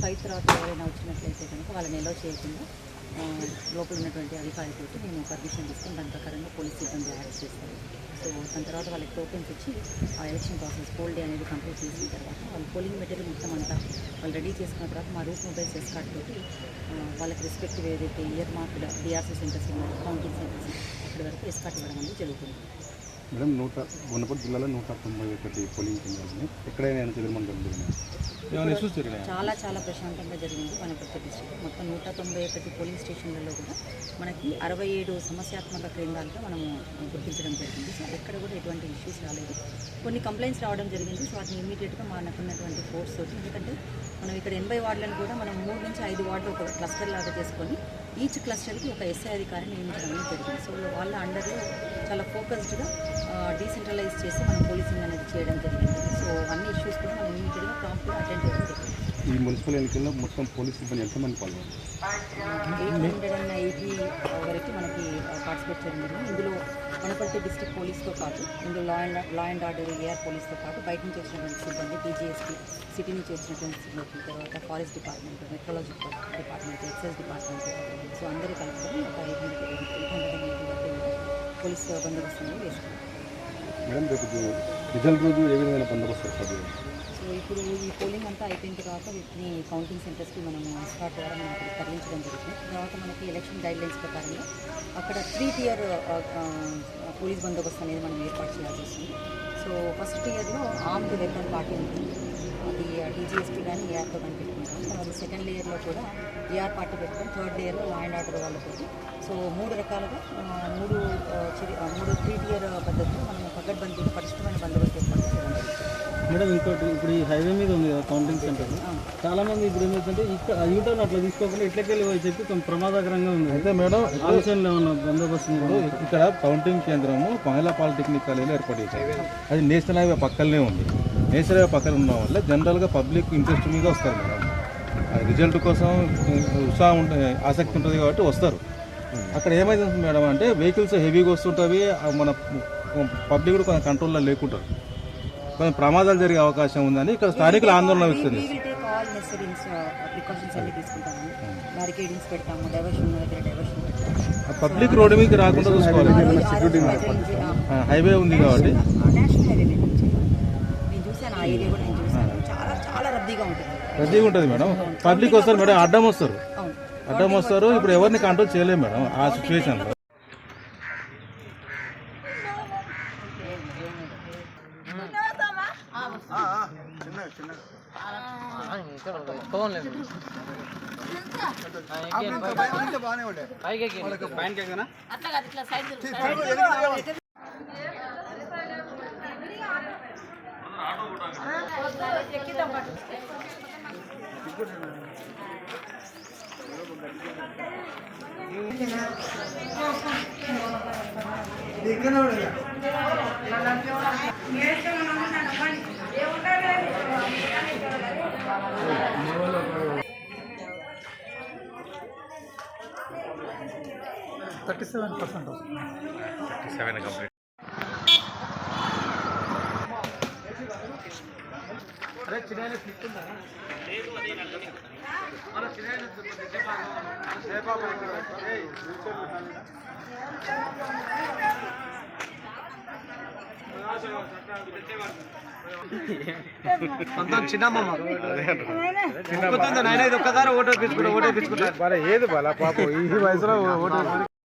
Five తర్వాత ఎవరైనా వచ్చినట్లయితే కనుక వాళ్ళని ఎలో చేయకుండా లోపల ఉన్నటువంటి అధికారితో నేను పర్మిషన్ తీసుకుని దాని ప్రకారంగా పోలీస్ సిబ్బంది యాడ్ చేస్తారు. సో దాని తర్వాత వాళ్ళకి టోకెన్స్ ఇచ్చి ఆ ఎలక్షన్ ప్రాసెస్ పోల్ డే అనేది కంప్లీట్ చేసిన తర్వాత వాళ్ళు పోలింగ్ మెటీరియల్ మొత్తం అంతా వాళ్ళు రెడీ చేసుకున్న తర్వాత మా రూట్ మొబైల్స్ ఎస్కార్ట్ తోటి వాళ్ళకి రెస్పెక్టివ్ ఏదైతే ఇయర్ మార్క్డ్ డిఆర్సీ సెంటర్స్ ఉన్నాయో కౌంటింగ్ సెంటర్స్ అక్కడి వరకు ఎస్కార్ట్ ఇవ్వడం అనేది జరుగుతుంది. మేడం వనపర్తి జిల్లాలో 191 పోలింగ్ కేంద్రాలు ఎక్కడైనా చాలా చాలా ప్రశాంతంగా జరిగింది. వనపర్తి డిస్ట్రిక్ట్ మొత్తం 191 పోలింగ్ స్టేషన్లలో కూడా మనకి 67 సమస్యాత్మక కేంద్రాలుగా మనము గుర్తించడం జరిగింది. సో ఎక్కడ కూడా ఎటువంటి ఇష్యూస్ రాలేదు. కొన్ని కంప్లైంట్స్ రావడం జరిగింది. సో వాటిని ఇమీడియట్గా మనకున్నటువంటి ఫోర్స్ తోటి, ఎందుకంటే మనం ఇక్కడ 80 వార్డులను కూడా మనం 3 నుంచి 5 వార్డులు ఒక క్లస్టర్ లాగా చేసుకొని ఈచ్ క్లస్టర్కి ఒక ఎస్ఐ అధికారిని నియమించడం అనేది జరిగింది. సో వాళ్ళ అండర్లో చాలా ఫోకస్డ్గా డీసెంట్రలైజ్ చేసి మనం పోలీసింగ్ అనేది చేయడం జరిగింది. సో అన్ని ఇష్యూస్ కూడా మనం ఇమీడియట్గా ప్రాంప్ట్గా అటెండ్ చేయడం జరిగింది. ఈ మున్సిపల్ ఎన్నికల్లో మొత్తం పోలీస్ సిబ్బంది ఎంతమంది పాల్గొన్నారు? 880 వరకు మనకి పార్టిసిపేట్ చేయడం జరిగింది. ఇందులో వనపర్తి డిస్ట్రిక్ట్ పోలీస్తో పాటు ఇందులో లా అండ్ ఆర్డర్ ఏఆర్ పోలీస్తో పాటు బయట నుంచి వచ్చినటువంటి సిబ్బంది, టీజీఎస్పీ, సిటీ నుంచి వచ్చినటువంటి సిబ్బంది, తర్వాత forest department, metrology department, excise department, so అందరూ కలుపుకొని ఒక 880 వరకు పోలీస్ బందోబస్తు అనేది వేసుకున్నాం. మేడం రేపు రిజల్ట్ రోజు ఏ విధమైన బందోబస్తు వస్తుంది? సో ఇప్పుడు ఈ పోలింగ్ అంతా అయిపోయిన తర్వాత వీటిని కౌంటింగ్ సెంటర్స్కి మనము స్టార్ట్ ద్వారా మనం అక్కడ తరలించడం జరుగుతుంది. తర్వాత మనకి ఎలక్షన్ గైడ్లైన్స్ ప్రకారంగా అక్కడ 3 tier పోలీస్ బందోబస్తు అనేది మనం ఏర్పాటు చేయాల్సి వస్తుంది. సో ఫస్ట్ టియర్లో ఆర్మ్డ్ వెపన్ పార్టీ ఉంటుంది, అది డీజీఎస్పీ కానీ ఏఆర్తో కానీ పెట్టుకుంటాం. తర్వాత సెకండ్ లేయర్లో కూడా ఏఆర్ పార్టీ పెట్టుకుని, థర్డ్ లేయర్లో లా అండ్ ఆర్డర్ వాళ్ళతో. సో 3 రకాలుగా 3 tier పద్ధతిలో మనం పకడ్బందీ పటిష్టమైన బందోబస్తు ఏర్పాటు చేయడం జరుగుతుంది. మేడం ఇంకోటి, ఇప్పుడు ఈ హైవే మీద ఉంది కదా కౌంటింగ్ సెంటర్, చాలామంది ఇప్పుడు ఏమవుతుందంటే ఇక్కడ యూటర్న్ అట్లా తీసుకోకుండా ఇట్లకెళ్ళి చెప్పి కొంచెం ప్రమాదకరంగా ఉంది. అయితే మేడం ఆ విషయంలో ఏమన్నా బందోబస్తు ఇక్కడ కౌంటింగ్ కేంద్రము మహిళా పాలిటెక్నిక్ కాలేజీలో ఏర్పాటు చేశారు. అది నేషనల్ హైవే పక్కనే ఉంది. నేషనల్ హైవే పక్కన ఉండడం వల్ల జనరల్గా పబ్లిక్ ఇంట్రెస్ట్ మీద వస్తారు మేడం. రిజల్ట్ కోసం ఉత్సాహం ఆసక్తి ఉంటుంది కాబట్టి వస్తారు. అక్కడ ఏమైంది మేడం అంటే వెహికల్స్ హెవీగా వస్తుంటవి, మన పబ్లిక్ కూడా కొంచెం కంట్రోల్లో లేకుంటారు, కొంచెం ప్రమాదాలు జరిగే అవకాశం ఉందని ఇక్కడ స్థానికులు ఆందోళన వ్యక్తం చేస్తారు. పబ్లిక్ రోడ్డు మీదకి రాకుండా చూసుకోవాలి. హైవే ఉంది కాబట్టి రద్దీగా ఉంటుంది మేడం. పబ్లిక్ వస్తారు మేడం, అడ్డం వస్తారు. ఇప్పుడు ఎవరిని కంట్రోల్ చేయలేము మేడం ఆ సిచ్యువేషన్లో. అరే చిన్న స్లిప్ ఉందా? చిన్నమ్మ నాయన ఇది ఒక్కసారి ఓటు వేపించుకుంటా ఏది బాలా పాప ఈ వయసులో ఓటు